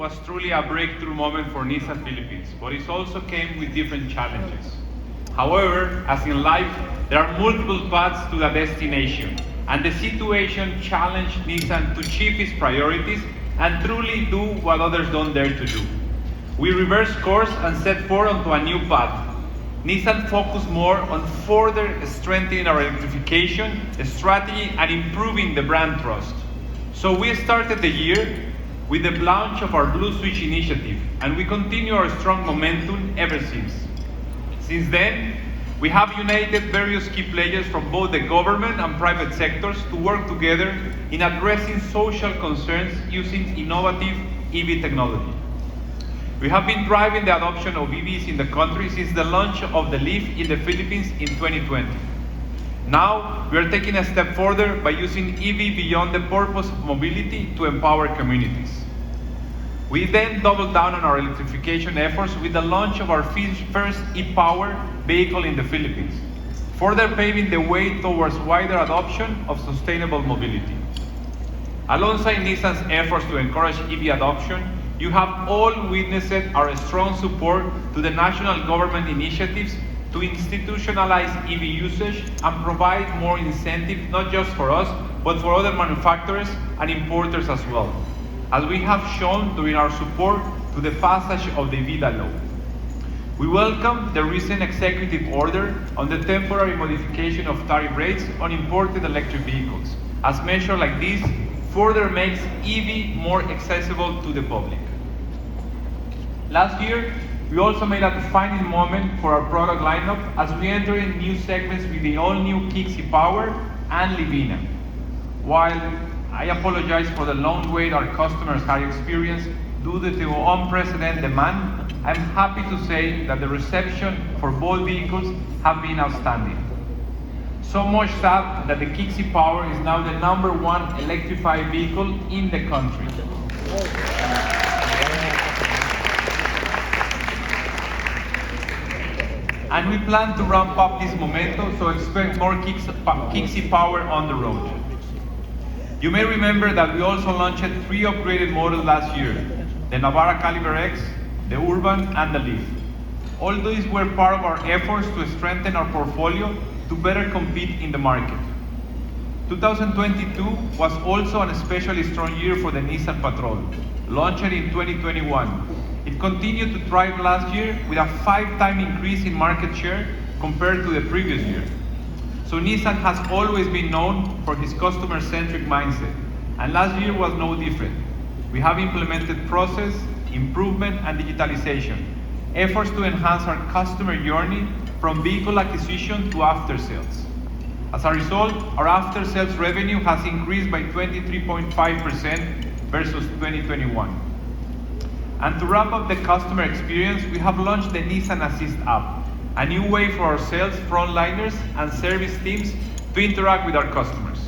was truly a breakthrough moment for Nissan Philippines, but it also came with different challenges. However, as in life, there are multiple paths to the destination, and the situation challenged Nissan to achieve its priorities and truly do what others don't dare to do. We reversed course and set forward onto a new path. Nissan focused more on further strengthening our electrification strategy and improving the brand trust. So we started the year with the launch of our Blue Switch initiative, and we continue our strong momentum ever since. Since then, we have united various key players from both the government and private sectors to work together in addressing social concerns using innovative EV technology. We have been driving the adoption of EVs in the country since the launch of the Leaf in the Philippines in 2020. Now, we are taking a step further by using EV beyond the purpose of mobility to empower communities. We then doubled down on our electrification efforts with the launch of our first e-power vehicle in the Philippines, further paving the way towards wider adoption of sustainable mobility. Alongside Nissan's efforts to encourage EV adoption, you have all witnessed our strong support to the national government initiatives to institutionalize EV usage and provide more incentive, not just for us, but for other manufacturers and importers as well, as we have shown during our support to the passage of the VIDA law. We welcome the recent executive order on the temporary modification of tariff rates on imported electric vehicles, as measures like this further makes EV more accessible to the public. Last year, we also made a defining moment for our product lineup as we enter in new segments with the all-new Kicks e-Power and Livina. While I apologize for the long wait our customers have experienced due to the unprecedented demand, I'm happy to say that the reception for both vehicles have been outstanding. So much that the Kicks e-Power is now the #1 electrified vehicle in the country. And we plan to ramp up this momentum, so expect more Kicks e-Power on the road. You may remember that we also launched 3 upgraded models last year, the Navara Caliber X, the Urban, and the Leaf. All these were part of our efforts to strengthen our portfolio to better compete in the market. 2022 was also an especially strong year for the Nissan Patrol, launched in 2021. It continued to thrive last year with a 5-time increase in market share compared to the previous year. So Nissan has always been known for his customer-centric mindset, and last year was no different. We have implemented process, improvement, and digitalization, efforts to enhance our customer journey from vehicle acquisition to after-sales. As a result, our after-sales revenue has increased by 23.5% versus 2021. And to wrap up the customer experience, we have launched the Nissan Assist app, a new way for our sales frontliners and service teams to interact with our customers.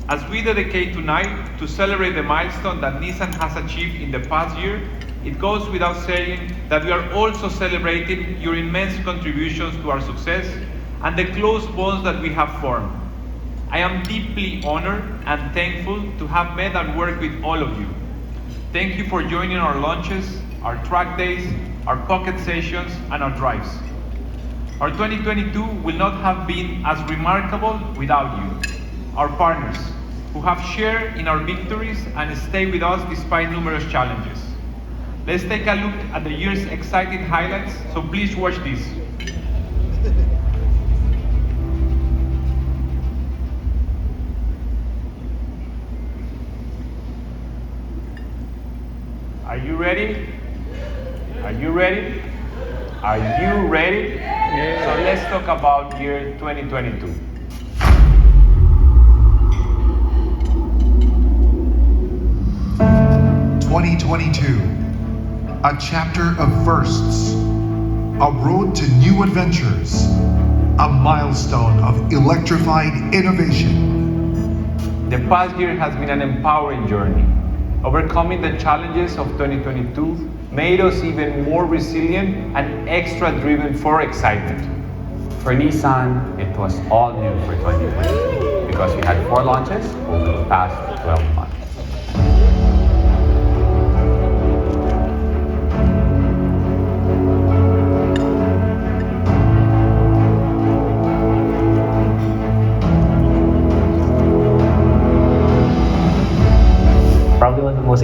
As we dedicate tonight to celebrate the milestone that Nissan has achieved in the past year, it goes without saying that we are also celebrating your immense contributions to our success and the close bonds that we have formed. I am deeply honored and thankful to have met and worked with all of you. Thank you for joining our launches, our track days, our pocket sessions, and our drives. Our 2022 will not have been as remarkable without you, our partners, who have shared in our victories and stayed with us despite numerous challenges. Let's take a look at the year's exciting highlights, so please watch this. Are you ready? Are you ready? Are you ready? Yeah. So let's talk about year 2022. A chapter of firsts, a road to new adventures, a milestone of electrified innovation. The past year has been an empowering journey. Overcoming the challenges of 2022 made us even more resilient and extra driven for excitement. For Nissan, it was all new for 2022 because we had 4 launches over the past 12 months.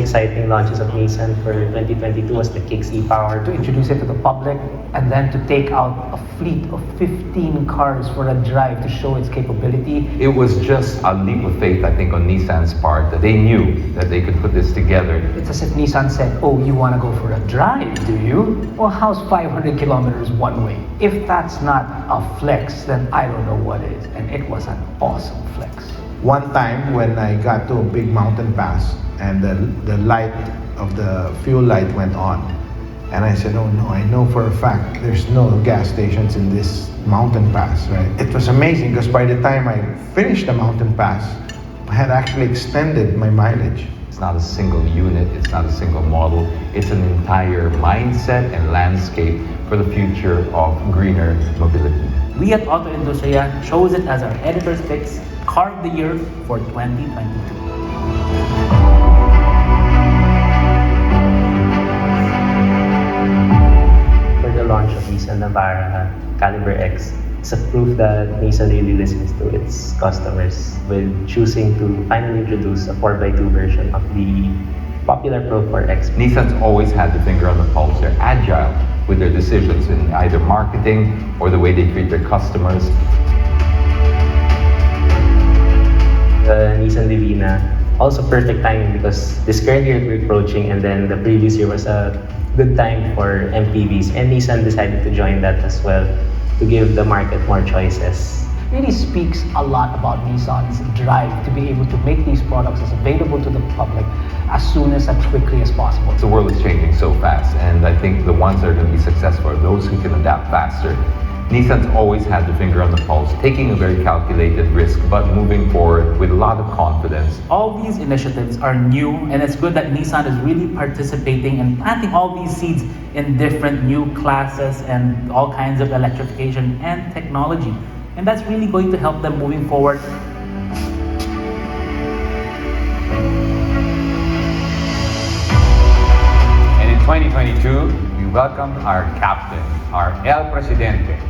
exciting launches of Nissan for 2022 was the Kicks e-Power. To introduce it to the public and then to take out a fleet of 15 cars for a drive to show its capability. It was just a leap of faith, I think, on Nissan's part that they knew that they could put this together. It's as if Nissan said, oh, you want to go for a drive, do you? Well, how's 500 kilometers one way? If that's not a flex, then I don't know what is. And it was an awesome flex. One time when I got to a big mountain pass and the light of the fuel light went on, and I said, oh no, I know for a fact there's no gas stations in this mountain pass, right? It was amazing because by the time I finished the mountain pass, I had actually extended my mileage. It's not a single unit, it's not a single model, it's an entire mindset and landscape for the future of greener mobility. We at Auto Industria chose it as our editor's picks car of the year for 2022. Launch of Nissan Navara Caliber X is a proof that Nissan really listens to its customers with choosing to finally introduce a 4x2 version of the popular Pro 4X. Nissan's always had the finger on the pulse. They're agile with their decisions in either marketing or the way they treat their customers. The Nissan Divina, also perfect timing because this current year we're approaching and then the previous year was a good time for MPVs, and Nissan decided to join that as well to give the market more choices. Really speaks a lot about Nissan's drive to be able to make these products as available to the public as soon as quickly as possible. The world is changing so fast, and I think the ones that are going to be successful are those who can adapt faster. Nissan's always had the finger on the pulse, taking a very calculated risk, but moving forward with a lot of confidence. All these initiatives are new, and it's good that Nissan is really participating and planting all these seeds in different new classes and all kinds of electrification and technology. And that's really going to help them moving forward. And in 2022, we welcome our captain, our El Presidente.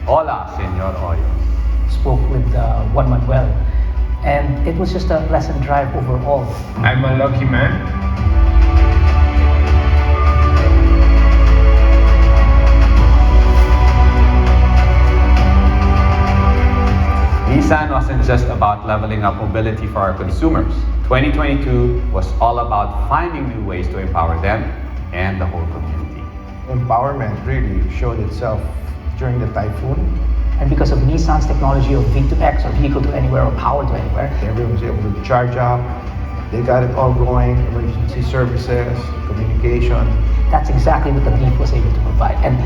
Hola, Senor Oyo. Spoke with Juan Manuel, and it was just a pleasant drive overall. I'm a lucky man. Nissan wasn't just about leveling up mobility for our consumers. 2022 was all about finding new ways to empower them and the whole community. Empowerment really showed itself during the typhoon. And because of Nissan's technology of V2X or vehicle to anywhere or power to anywhere, Everyone was able to charge up. They got it all going, emergency services, communication. that's exactly what the Leaf was able to provide. And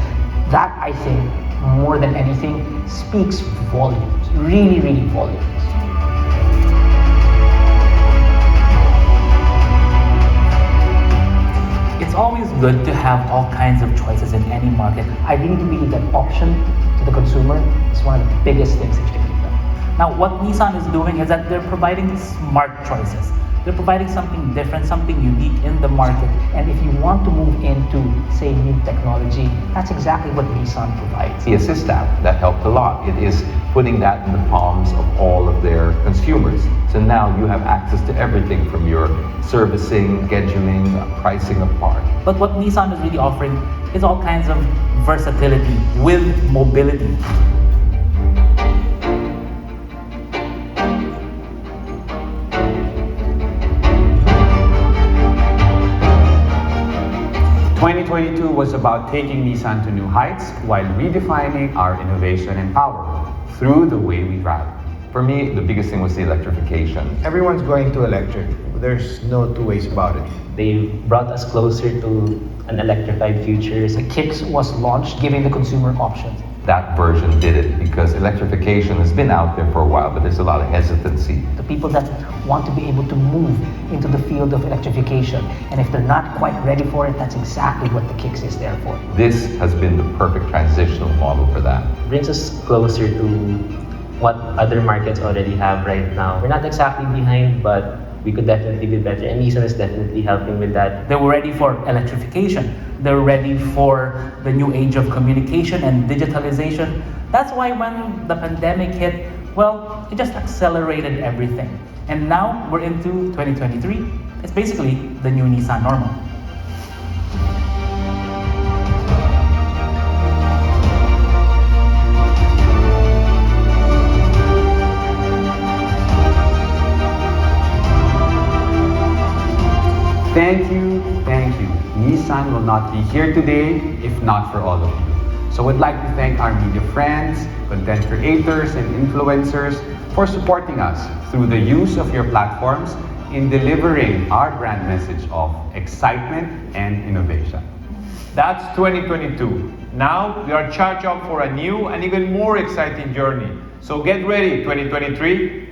that, I think, more than anything, speaks volumes, really, really volumes. It's always good to have all kinds of choices in any market. I really do believe that option to the consumer is one of the biggest things that you can give them. Now, what Nissan is doing is that they're providing smart choices. They're providing something different, something unique in the market. And if you want to move into, say, new technology, that's exactly what Nissan provides. The Assist app, that helped a lot. It is putting that in the palms of all of their consumers. So now you have access to everything from your servicing, scheduling, pricing of parts. But what Nissan is really offering is all kinds of versatility with mobility. '22 was about taking Nissan to new heights while redefining our innovation and power through the way we drive. For me, the biggest thing was the electrification. Everyone's going to electric. There's no two ways about it. They brought us closer to an electrified future. The Kicks was launched, giving the consumer options. That version did it because electrification has been out there for a while, but there's a lot of hesitancy. The people that want to be able to move into the field of electrification, and if they're not quite ready for it, that's exactly what the Kicks is there for. This has been the perfect transitional model for that. It brings us closer to what other markets already have right now. We're not exactly behind, but we could definitely be better, and Nissan is definitely helping with that. They were ready for electrification. They're ready for the new age of communication and digitalization. That's why when the pandemic hit, well, it just accelerated everything. And now we're into 2023. It's basically the new Nissan normal. Thank you, thank you. Nissan will not be here today if not for all of you. So we'd like to thank our media friends, content creators, and influencers for supporting us through the use of your platforms in delivering our brand message of excitement and innovation. That's 2022. Now we are charged up for a new and even more exciting journey. So get ready, 2023.